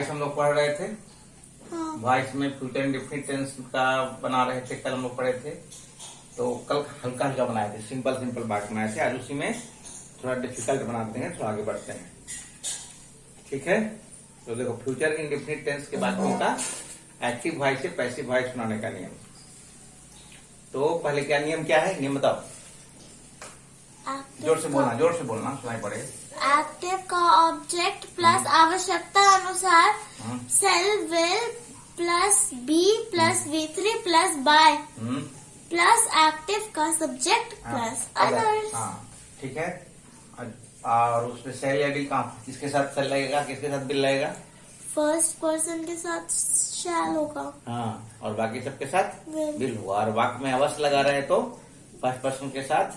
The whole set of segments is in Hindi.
वॉइस हम लोग पढ़ रहे थे। हाँ। वॉइस में फ्यूचर इंडेफिनिट टेंस का बना रहे थे, कल हम लोग पढ़े थे। तो कल हल्का हल्का बनाए थे, सिंपल बात बनाए थे। आज उसी में थोड़ा डिफिकल्ट बनाते हैं, थोड़ा आगे बढ़ते हैं। ठीक है, तो देखो फ्यूचर इंडेफिनिट टेंस के बाद में होता एक्टिव वॉइस से पैसिव वॉइस बनाने का नियम। तो पहले क्या नियम क्या है, नियम बताओ। जोर से बोलना सुनाई पड़े। एक्टिव का ऑब्जेक्ट प्लस आवश्यकता अनुसार shall will plus be plus V3 plus by plus active का सब्जेक्ट प्लस अदर्स। हाँ ठीक है। और उसमें सेल या बिल कहाँ, किसके साथ सेल लगेगा, किसके साथ बिल लगेगा? फर्स्ट पर्सन के साथ शैल होगा। हाँ, और बाकी सबके साथ Will। बिल हुआ। और वाक्य में अवश्य लगा रहे तो फर्स्ट पर्सन के साथ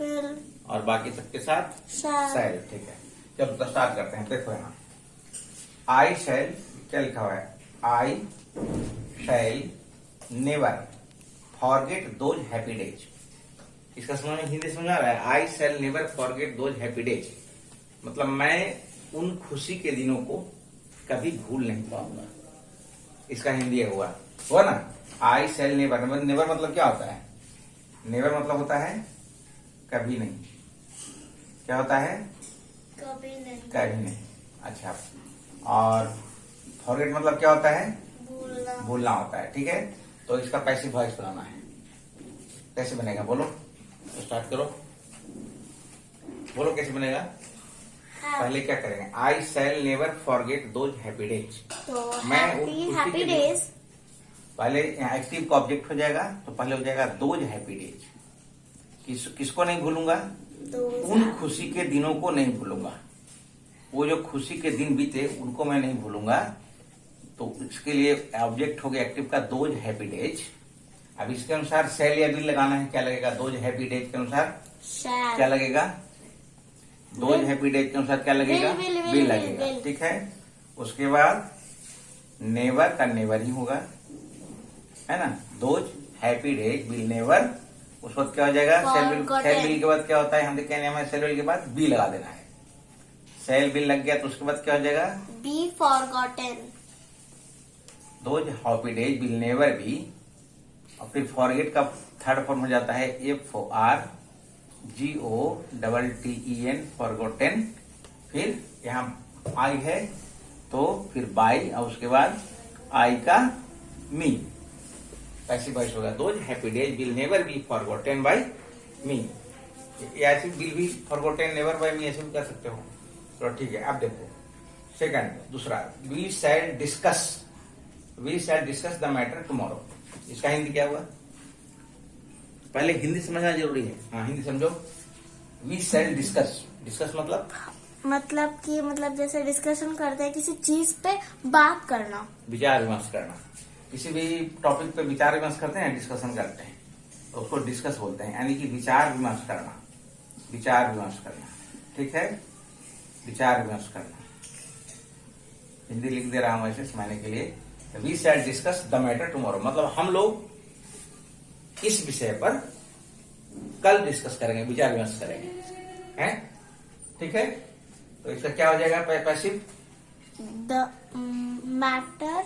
विल और बाकी सबके साथ शैल। शैल। ठीक है, चलो तो स्टार्ट करते हैं। देखो यहाँ आई शैल क्या लिखा हुआ है, I shall never forget those happy days. इसका समझ में हिंदी समझ आ रहा है? I shall never forget those happy days मतलब मैं उन खुशी के दिनों को कभी भूल नहीं पाऊंगा। इसका हिंदी हुआ ना, आई शैल नेवर। नेवर मतलब क्या होता है? नेवर मतलब होता है कभी नहीं। क्या होता है? कभी नहीं। कभी नहीं। अच्छा, और फॉरगेट मतलब क्या होता है? भूलना। भूलना होता है। ठीक है, तो इसका पैसिव वॉइस बनाना है। कैसे बनेगा बोलो, तो स्टार्ट करो, बोलो कैसे बनेगा। पहले क्या करेंगे, I shall never forget those happy days. तो मैं हैप्पी डेज। पहले यहाँ एक्टिव का ऑब्जेक्ट हो जाएगा, तो पहले हो जाएगा दोज हैप्पी डेज। किसको नहीं भूलूंगा? उन खुशी के दिनों को नहीं भूलूंगा। वो जो खुशी के दिन बीते उनको मैं नहीं भूलूंगा। तो इसके लिए ऑब्जेक्ट हो गया एक्टिव का दोज हैप्पी डेज। अब इसके अनुसार शैल या बिल लगाना है। क्या लगेगा? दोज हैप्पी डेज के अनुसार क्या लगेगा? दोज हैप्पी डेज के अनुसार क्या लगेगा? बिल लगेगा। ठीक है, उसके बाद नेवर का नेवर ही होगा, है ना। Those happy days bill never. उस वक्त क्या हो जाएगा? सेल बिल के बाद क्या होता है, हम देखेंगे हमें सेल बिल के बाद बी लगा देना है। सेल बिल लग गया तो उसके बाद क्या हो जाएगा? B forgotten. Those happy days bill never be. और फिर फॉरगेट का थर्ड फॉर्म हो जाता है FORGOTTEN फॉरगॉटन। फिर यहाँ आई है तो फिर बाई, और उसके बाद आई का मी। पैसिव वॉइस होगा those happy days will never be forgotten by me. ऐसे will be forgotten never by me, ऐसे भी कर सकते हो। तो ठीक है, अब देखो सेकंड दूसरा, we shall discuss the matter tomorrow. इसका हिंदी क्या हुआ? पहले हिंदी समझना जरूरी है। हाँ, हिंदी समझो। वी शैल डिस्कस मतलब जैसे डिस्कशन करते हैं किसी चीज पे बात करना, विचार विमर्श करना। किसी भी टॉपिक पे विचार विमर्श करते हैं, डिस्कशन करते हैं, तो उसको डिस्कस बोलते हैं। यानी कि विचार विमर्श करना। ठीक है, विचार विमर्श करना। हिंदी लिख दे रहा हूं ऐसे समझने के लिए। We shall discuss the matter tomorrow मतलब हम लोग इस विषय पर कल डिस्कस करेंगे, विचार विमर्श करेंगे, हैं? ठीक है, तो इसका क्या हो जाएगा पैसिव? The matter.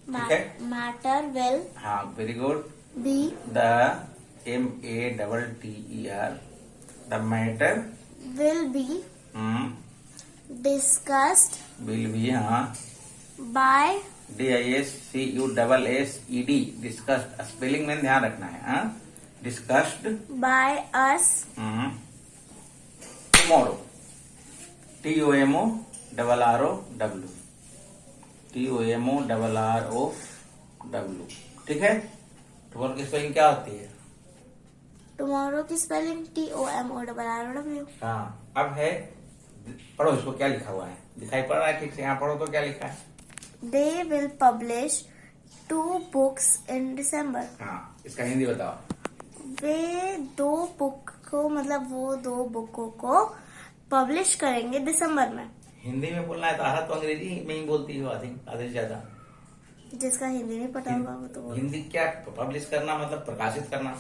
ठीक है, मैटर विल। हाँ very good. Be the MATTER the matter will be discussed will be, हाँ बाय DISCUSSED डिस्कस्ड। स्पेलिंग में ध्यान रखना है। हाँ, discussed by us tomorrow TOMORROW ठीक है। टुमारो की स्पेलिंग क्या होती है? टुमारो की स्पेलिंग TOMORROW। हाँ, अब है पढ़ो इसको, क्या लिखा हुआ है? दिखाई पड़ रहा है ठीक से? यहाँ पढ़ो तो क्या लिखा है? They will publish 2 books in December। हाँ, इसका हिंदी बताओ। वे 2 बुक को वो 2 बुकों को पब्लिश करेंगे दिसंबर में। हिंदी में बोलना है तो आधा तो अंग्रेजी में ही बोलती हो, आधे से ज्यादा। जिसका हिंदी नहीं पता होगा वो तो हिंदी क्या पब्लिश करना मतलब प्रकाशित करना।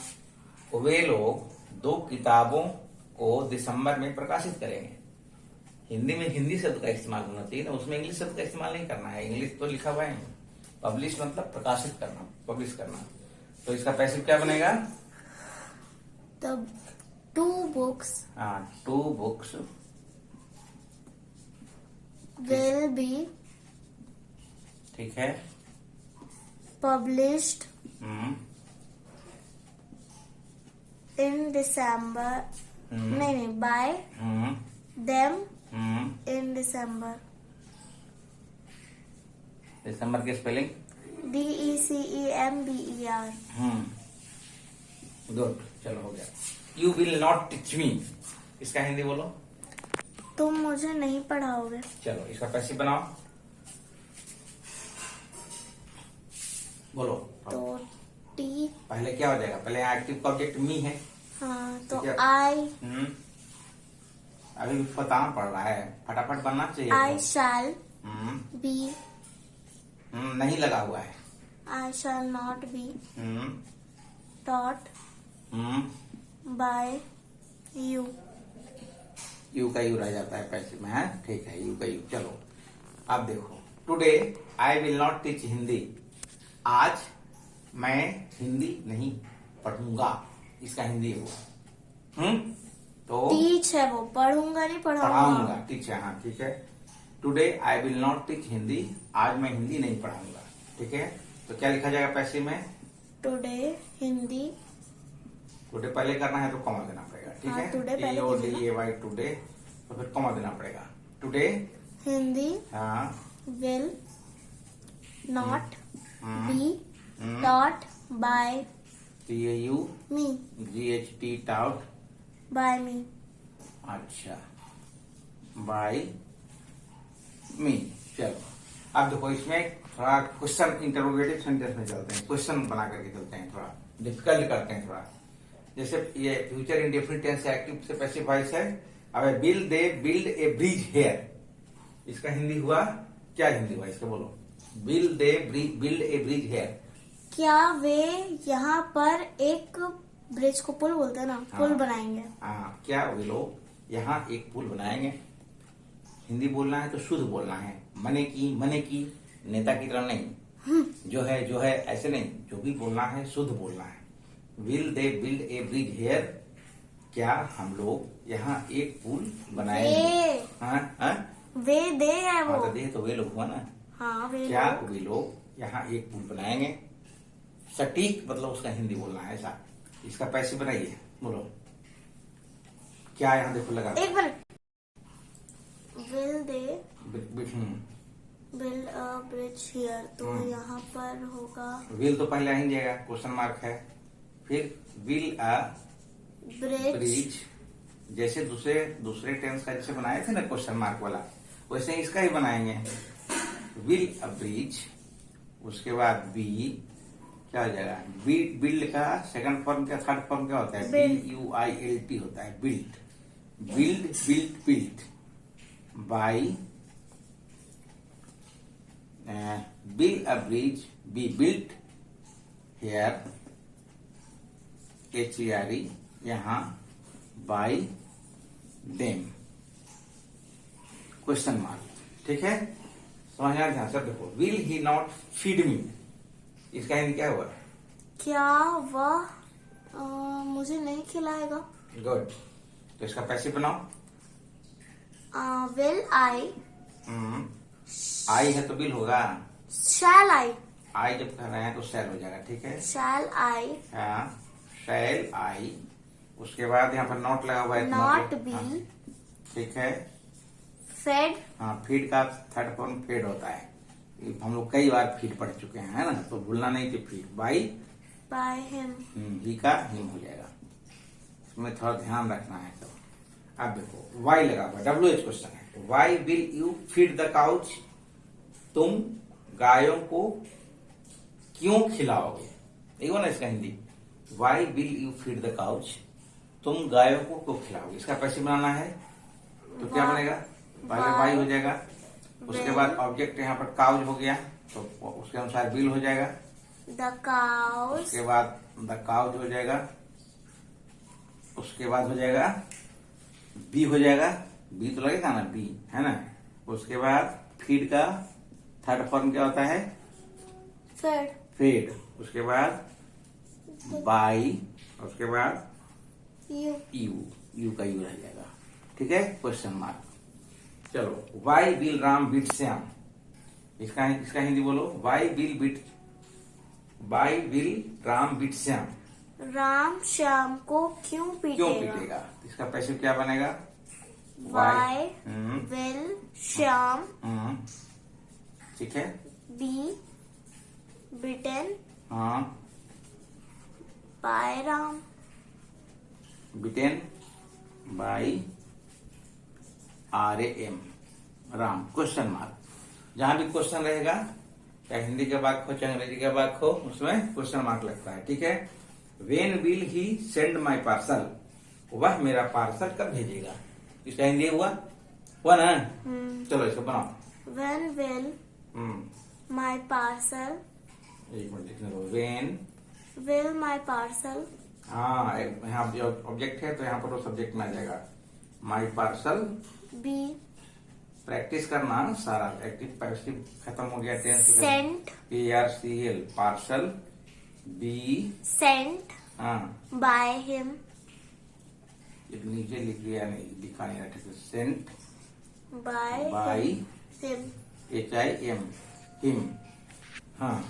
वे लोग 2 किताबों को दिसंबर में प्रकाशित करेंगे। हिंदी में हिंदी शब्द का इस्तेमाल होना चाहिए ना, उसमें इंग्लिश शब्द का इस्तेमाल नहीं करना है। इंग्लिश तो लिखा हुआ है। पब्लिश मतलब प्रकाशित करना, पब्लिश करना। तो इसका पैसिव क्या बनेगा? The 2 books हाँ, 2 books will be ठीक है। published hmm in December. नहीं, by hmm them hmm in December. दिसंबर की स्पेलिंग DECEMBER. गुड, चलो हो गया। You will not teach me, इसका हिंदी बोलो। तुम मुझे नहीं पढ़ाओगे। चलो इसका पैसिव बनाओ, बोलो। तो T, पहले क्या हो जाएगा? पहले यहाँ एक्टिव का ऑब्जेक्ट मी है। हाँ, तो ठीक है। I अभी भी पता पड़ रहा है, फटाफट बनना चाहिए। I shall be, नहीं लगा हुआ है। I shall not be hmm taught by you. You का यू रह जाता है पैसिव में, है ठीक है, यू का यू। चलो अब देखो, today I will not teach Hindi, आज मैं हिंदी नहीं पढ़ूंगा, इसका हिंदी है वो। तो टीच है वो, पढ़ूंगा नहीं, पढ़ाऊंगा, पढ़ाऊंगा। ठीक है, हाँ ठीक है। Today I will not teach Hindi, आज मैं हिंदी नहीं पढ़ाऊंगा, ठीक है। तो क्या लिखा जाएगा पैसिव में? टुडे हिंदी, टुडे पहले करना है तो कॉमा देना पड़ेगा, ठीक हाँ, है। today पहले TODAY टुडे, तो फिर कॉमा देना पड़ेगा। टुडे हिंदी हाँ will not be hmm, taught by me, TAUGHT taut, by me. अच्छा, बाय मी। चलो अब देखो, इसमें थोड़ा क्वेश्चन इंटरोगेटिव सेंटेंस में चलते हैं, क्वेश्चन बना करके चलते हैं, थोड़ा डिफिकल्ट करते हैं थोड़ा। जैसे ये फ्यूचर इंडेफिनिट टेंस से एक्टिव से पैसिव वॉइस है। अब build they build a bridge here, इसका हिंदी हुआ क्या? हिंदी हुआ इसका बोलो। Build they build a bridge here, क्या वे यहाँ पर एक ब्रिज को पुल बोलते हैं ना, पुल बनाएंगे। हाँ, क्या वे लोग यहाँ एक पुल बनाएंगे। हिंदी बोलना है तो शुद्ध बोलना है, मने की, नेता की तरह नहीं, जो है ऐसे नहीं, जो भी बोलना है शुद्ध बोलना है। Will they build a bridge here, क्या हम लोग यहाँ एक पुल बनाएंगे। हाँ, वे दे है वो। हाँ तो दे तो वे लोग हुआ ना। हाँ, वे क्या लोग। वे लोग यहाँ एक पुल बनाएंगे। सटीक मतलब उसका हिंदी बोलना है ऐसा। इसका पैसिव बनाइए, बोलो क्या यहाँ देखो लगा। एक minute, will they build a bridge here, तो यहाँ पर होगा विल तो पहले ही जाएगा, क्वेश्चन मार्क है। फिर विल अ ब्रिज, जैसे दूसरे टेंस का जैसे बनाए थे ना क्वेश्चन मार्क वाला, वैसे ही इसका ही बनाएंगे। विल अ ब्रिज, उसके बाद बी क्या हो जाएगा? बिल्ड का सेकंड फॉर्म क्या, थर्ड फॉर्म क्या होता है? BUILT होता है, build. Build by build a bridge, be built here, HERE यहाँ, बाय देम, क्वेश्चन मार्क, ठीक है। समझना ध्यान से देखो। Will he not feed me, इसका हिंदी क्या हुआ? क्या वह मुझे नहीं खिलाएगा। गुड, तो इसका पैसिव बनाओ। विल आई, आई है तो बिल होगा। शैल आई, आई जब कर रहे हैं तो शैल हो जाएगा, ठीक है। शैल आई, हाँ, शैल आई। उसके बाद यहाँ पर नॉट लगा हुआ है, नॉट बी, ठीक है। फेड, हाँ, फीड का थर्ड फॉर्म फेड होता है। हम लोग कई बार फीड पढ़ चुके हैं, है ना, तो भूलना नहीं कि फीड बाई हिम, ही का हिम हो जाएगा। इसमें थोड़ा ध्यान रखना है। तो अब देखो, वाई लगा हुआ, WH क्वेश्चन है। Why will you feed the cows, तुम गायों को क्यों खिलाओगे, यही ना इसका Hindi. Why will you feed the cows, तुम गायों को क्यों खिलाओगे, इसका पैसे बनाना है। तो क्या बनेगा? पहले वाई हो जाएगा, उसके बाद ऑब्जेक्ट यहाँ पर काउज हो गया, तो उसके अनुसार बिल हो जाएगा। द काउज, उसके बाद द काउज हो जाएगा, उसके बाद हो जाएगा बी हो जाएगा, बी तो लगेगा ना, बी है ना। उसके बाद फीड का थर्ड फॉर्म क्या होता है? फेड। फेड। उसके बाद बाई, उसके बाद यू। यू का यू रह जाएगा। ठीक है, क्वेश्चन मार्क। चलो, why will Ram beat Shyam, इसका हिंदी बोलो। Why will Ram beat Shyam, Ram Shyam को क्यों क्यों पीटेगा? पीटेगा? इसका पैसिव क्या बनेगा? वाई विल श्याम ठीक है। बी बिटेन हाँ, by Ram. Beaten by RAM, Ram. Question mark. जहां भी क्वेश्चन रहेगा, चाहे हिंदी के वाक्य हो चाहे अंग्रेजी के वाक्य हो, उसमें क्वेश्चन मार्क लगता है। ठीक है। When will he send my parcel, वह मेरा पार्सल कब भेजेगा? इसका हिंदी हुआ ना। चलो इसको बनाओ। व्हेन विल माय पार्सल, एक मिनट लिखने दो। वेन विल माय पार्सल, हाँ, यहाँ ऑब्जेक्ट है तो यहाँ पर वो सब्जेक्ट में आ जाएगा। माई पार्सल, बी प्रैक्टिस करना सारा। एक्टिव पैसिव खत्म हो गया। Tense sent, PARCL, parcel. Be sent हाँ, बाय हिम, एक नीचे लिख दिया, नहीं लिखा नहीं रहा ठीक से। Sent by by him, HIM, him. हाँ,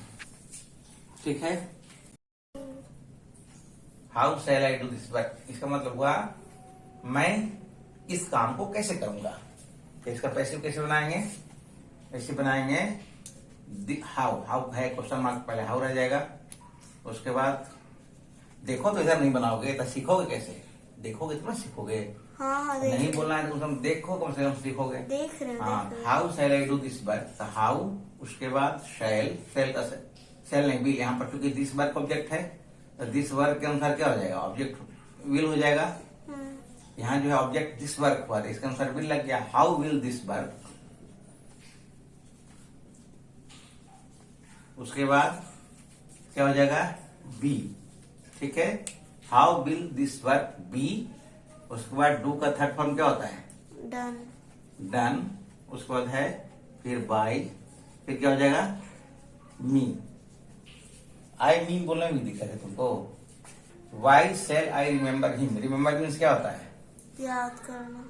ठीक है। How shell I do this work, इसका मतलब हुआ मैं इस काम को कैसे करूंगा। तो इसका पैसिव कैसे बनाएंगे? ऐसे बनाएंगे। हाउ है क्वेश्चन मार्क, पहले हाउ रह जाएगा। उसके बाद देखो तो इधर नहीं बनाओगे तो सीखोगे कैसे? देखोगे तो ना सीखोगे। हाँ नहीं बोलना है तो तुम देखो, कम से कम सीखोगे। देख रहे हाँ, how shell I do this work, तो हाउ, उसके बाद शैल का शैल नहीं विल, यहाँ पर क्योंकि दिस वर्क ऑब्जेक्ट है तो दिस वर्क के अनुसार क्या हो जाएगा? ऑब्जेक्ट विल हो जाएगा। यहाँ जो है ऑब्जेक्ट दिस वर्क हुआ, इसके अनुसार विल लग गया। हाउ विल दिस वर्क, उसके बाद क्या हो जाएगा? बी। ठीक है, how will this work be. उसके बाद डू का थर्ड फॉर्म क्या होता है? Done, done. उसके बाद है फिर बाय, फिर क्या हो जाएगा? मी। आई मीन बोलने में दिक्कत है तुमको। Why shall I remember him, remember means क्या होता है? याद करना,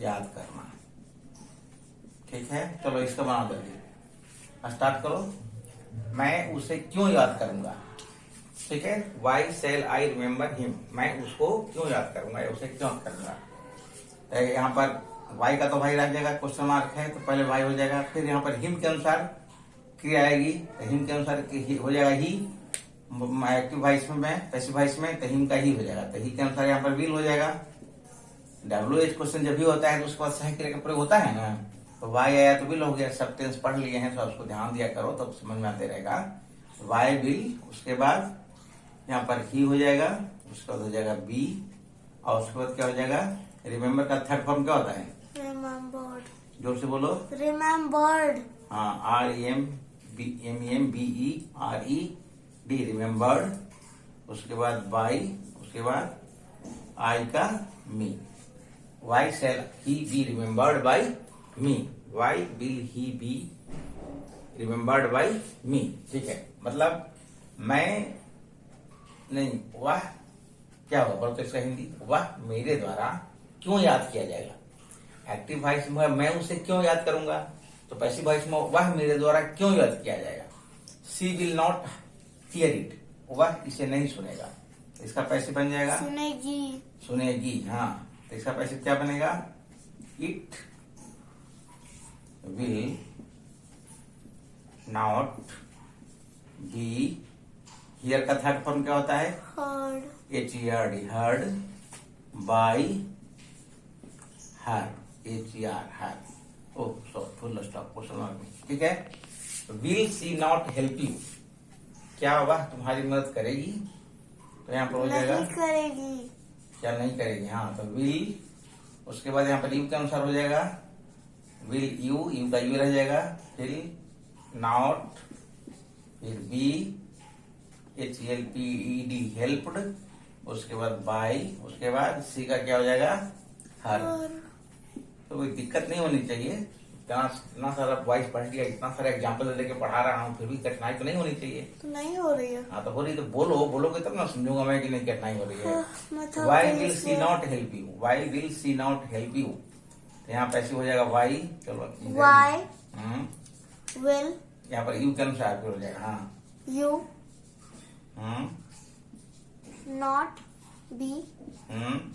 याद करना। ठीक है, चलो इसका बना दो। स्टार्ट करो। मैं उसे क्यों याद करूंगा? ठीक है, why shall I remember him, मैं उसको क्यों याद करूंगा या उसे क्यों याद करूंगा। यहाँ पर वाई का तो भाई रह जाएगा, क्वेश्चन मार्क है तो पहले वाई हो जाएगा। फिर यहाँ पर हिम के अनुसार क्रिया आएगी, तो हिम के अनुसार हो जाएगा ही। एक्टिव वॉइस में, पैसिव वॉइस में, तो हिम का ही हो जाएगा। तो ही के अनुसार यहाँ पर विल हो जाएगा। WH क्वेश्चन जब भी होता है तो उसके बाद सही क्रिया का प्रयोग होता है ना। तो वाई आया तो विल हो गया। सब टेंस पढ़ लिए हैं तो उसको ध्यान दिया करो तो समझ में आते रहेगा। वाई विल, उसके बाद यहाँ पर ही हो जाएगा, उसके बाद हो जाएगा बी, और उसके बाद क्या हो जाएगा? रिमेम्बर का थर्ड फॉर्म क्या होता है? रिमेम्बर्ड, जोर से बोलो। रिमेम्बर्ड, हाँ, REMBERED, रिमेम्बर्ड। उसके बाद बाई, उसके बाद आई का me. Why shall he be remembered by me, why will he be remembered by me. ठीक है, मतलब मैं नहीं, वह क्या होगा बोलो तो इसका हिंदी, वह मेरे द्वारा क्यों याद किया जाएगा। एक्टिव वॉइस में मैं उसे क्यों याद करूंगा, तो पैसिव वॉइस में वह मेरे द्वारा क्यों याद किया जाएगा। सी विल नॉट हियर इट, वह इसे नहीं सुनेगा। इसका पैसिव बन जाएगा सुनेगी, सुनेगी। हाँ, तो इसका पैसिव क्या बनेगा? It will not be. Here का थर्ड फॉर्म क्या होता है? Heard, HERD, heard by her, HER, her. Oh sorry, full stop question mark में। ठीक है, will she not help you, क्या वह तुम्हारी मदद करेगी? तो यहाँ पर हो जाएगा नहीं करेगी, क्या नहीं करेगी। हाँ, तो विल, उसके बाद यहाँ पर यू के अनुसार हो जाएगा विल यू, यू का यू रह जाएगा। फिर नॉट, फिर बी, HELPED, हेल्प्ड। उसके बाद बाई, उसके बाद सी का क्या हो जाएगा? हर। तो कोई दिक्कत नहीं होनी चाहिए। इतना सारा वॉइस पढ़ लिया, इतना सारा एग्जाम्पल दे के पढ़ा रहा हूँ, फिर भी कठिनाई तो नहीं होनी चाहिए। तो नहीं हो रही है। हाँ तो हो रही तो बोलोगे तब ना समझूंगा मैं कि नहीं कठिनाई हो रही है। मतलब why will she not help you, why will she not help you, तो यहाँ पैसे हो जाएगा वाई। चलो वाई विल, यहाँ पर यू के अनुसार फिर हो जाएगा। हाँ you not be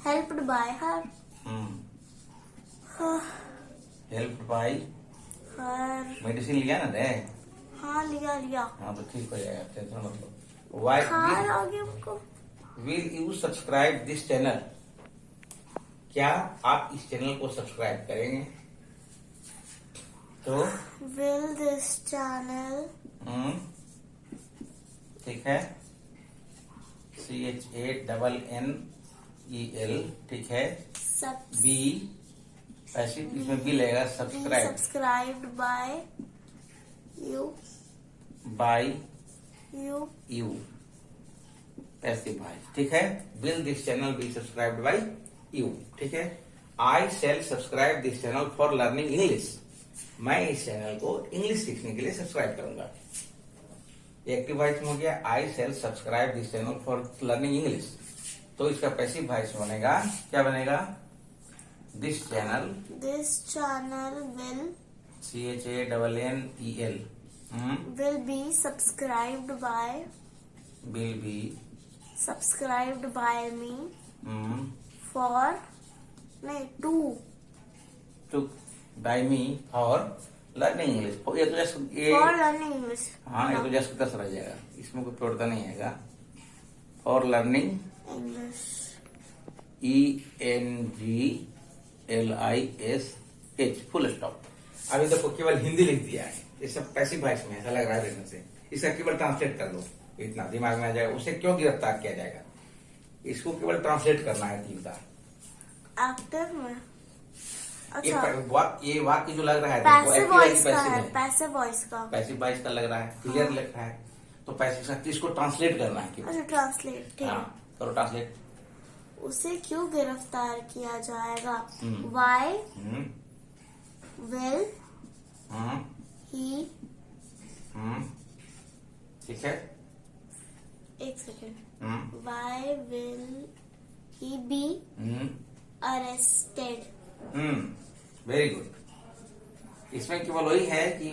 helped bye her, help by her. Medicine लिया ना रे? हाँ लिया। हाँ तो ठीक हो जाएगा, टेंशन मत लो। वाई हर आ गया हमको। Will you subscribe this channel, क्या आप इस चैनल को सब्सक्राइब करेंगे? तो विल दिस चैनल, ठीक है, CHANNEL, ठीक है। बी पैसिव, इसमें बी लगेगा subscribed by you, by you you, passive voice, ठीक है। Will this channel be subscribed by you, ठीक है। I shall subscribe this channel for learning English, मैं इस चैनल को इंग्लिश सीखने के लिए सब्सक्राइब करूंगा। एक्टिव वॉइस में हो गया आई shall subscribe this channel for learning English, तो इसका पैसिव वॉइस बनेगा, क्या बनेगा? This channel will CHANNEL will be subscribed by, will be subscribed by me for, नहीं to by me for learning English। ये तो जस्ट for learning English। हाँ ये तो जस्ट दस रह जाएगा, इसमें कोई प्रॉब्लम नहीं आएगा। For learning English, ENGLISH full stop. अभी देखो केवल हिंदी लिख दिया है, ये सब पैसिव वॉइस में ऐसा लग रहा है देखने से। इसका केवल ट्रांसलेट कर दो, इतना दिमाग में आ जाएगा। उसे क्यों गिरफ्तार किया जाएगा? इसको केवल ट्रांसलेट करना है 3 बार। एक्टिव में ये अच्छा, ये वाक्य जो लग रहा है पैसिव वॉइस का है, पैसिव वॉइस का, पैसिव वॉइस का लग रहा है, क्लियर लिखा है, तो पैसिव का इसको ट्रांसलेट करना है। अच्छा ट्रांसलेट, ठीक है। हाँ करो ट्रांसलेट। उसे क्यों गिरफ्तार किया जाएगा? वाई विल ही, ठीक है, एक second, why will he be arrested? Very good. इसमें केवल वही है कि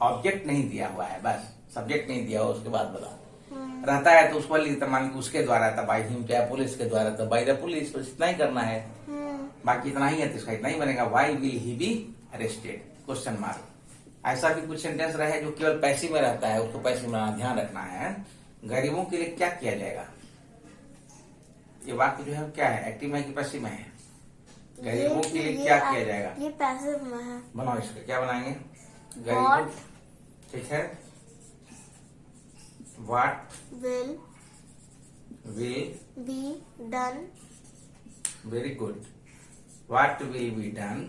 ऑब्जेक्ट नहीं दिया हुआ है, बस सब्जेक्ट नहीं दिया हुआ, उसके बाद बताओ। रहता है तो उस पर लिखता, मान के उसके द्वारा था बाई हिम, चाहे पुलिस के द्वारा था बाई द पुलिस, तो इतना ही करना है। बाकी इतना ही है तो इसका इतना ही बनेगा, why will he be arrested question mark. ऐसा भी कुछ सेंटेंस रहे जो केवल पैसिव में रहता है, उसको पैसिव में ध्यान रखना है। गरीबों के लिए क्या किया जाएगा? ये वाक्य जो है क्या है, एक्टिव में कि पैसिव में है? गरीबों के लिए क्या किया जाएगा? ये पैसिव में है। बनाओ इसका, क्या बनाएंगे? गरीबों, ठीक है। What will be done, very good, what will be done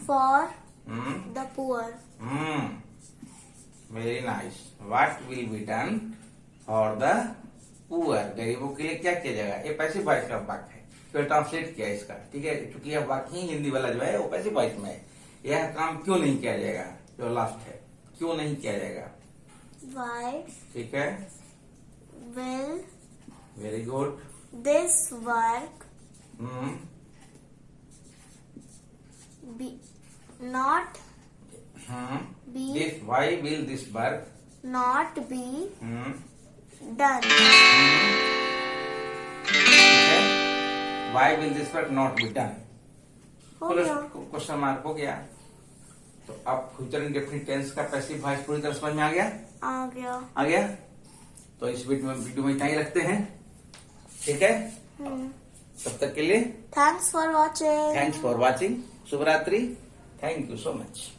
for the poor? Very nice, what will be done for the poor? गरीबों के लिए क्या किया जाएगा? ये पैसिव वॉइस का वाक्य है, फिर ट्रांसलेट किया इसका, ठीक है। क्योंकि यह वाक्य ही हिंदी वाला जो है वो पैसिव वॉइस में है। यह काम क्यों नहीं किया जाएगा, जो लास्ट है, क्यों नहीं किया जाएगा? Why ठीक है, will very good, this work be not be this, why will this work not be done? Why will this work not be done? हो गया। क्वेश्चन मार्क हो गया। तो अब फ्यूचर इंडेफिनिट टेंस का पैसिव वॉइस पूरी तरह समझ में आ गया? आ गया। तो इस वीडियो में इतना ही रखते हैं, ठीक है। तब तक के लिए थैंक्स फॉर वॉचिंग। शुभ रात्रि, थैंक यू सो मच।